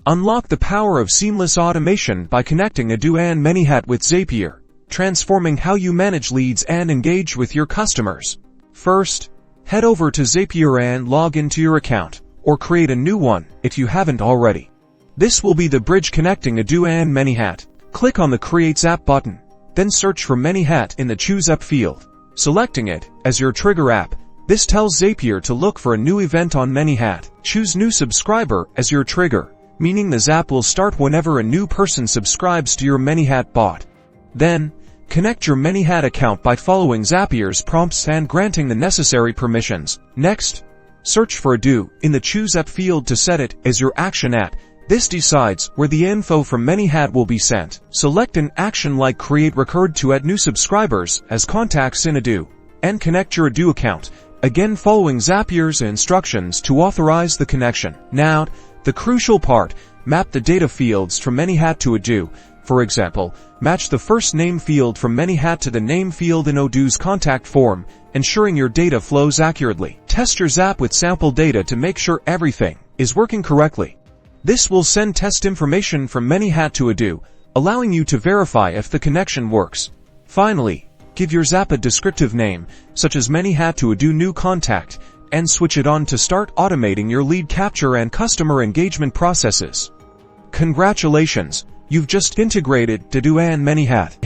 Unlock the power of seamless automation by connecting Odoo and Manychat with Zapier, transforming how you manage leads and engage with your customers. First, head over to Zapier and log into your account, or create a new one if you haven't already. This will be the bridge connecting Odoo and Manychat. Click on the Create Zap button, then search for Manychat in the Choose App field. Selecting it as your trigger app, this tells Zapier to look for a new event on Manychat. Choose New Subscriber as your trigger, meaning the Zap will start whenever a new person subscribes to your Manychat bot. Then, connect your Manychat account by following Zapier's prompts and granting the necessary permissions. Next, search for Odoo in the Choose App field to set it as your action app. This decides where the info from Manychat will be sent. Select an action like Create Record to add new subscribers as contacts in Odoo, and connect your Odoo account, again following Zapier's instructions to authorize the connection. Now, the crucial part, map the data fields from Manychat to Odoo. For example, match the first name field from Manychat to the name field in Odoo's contact form, ensuring your data flows accurately. Test your Zap with sample data to make sure everything is working correctly. This will send test information from Manychat to Odoo, allowing you to verify if the connection works. Finally, give your Zap a descriptive name, such as Manychat to Odoo New Contact, and switch it on to start automating your lead capture and customer engagement processes. Congratulations, you've just integrated Odoo and Manychat.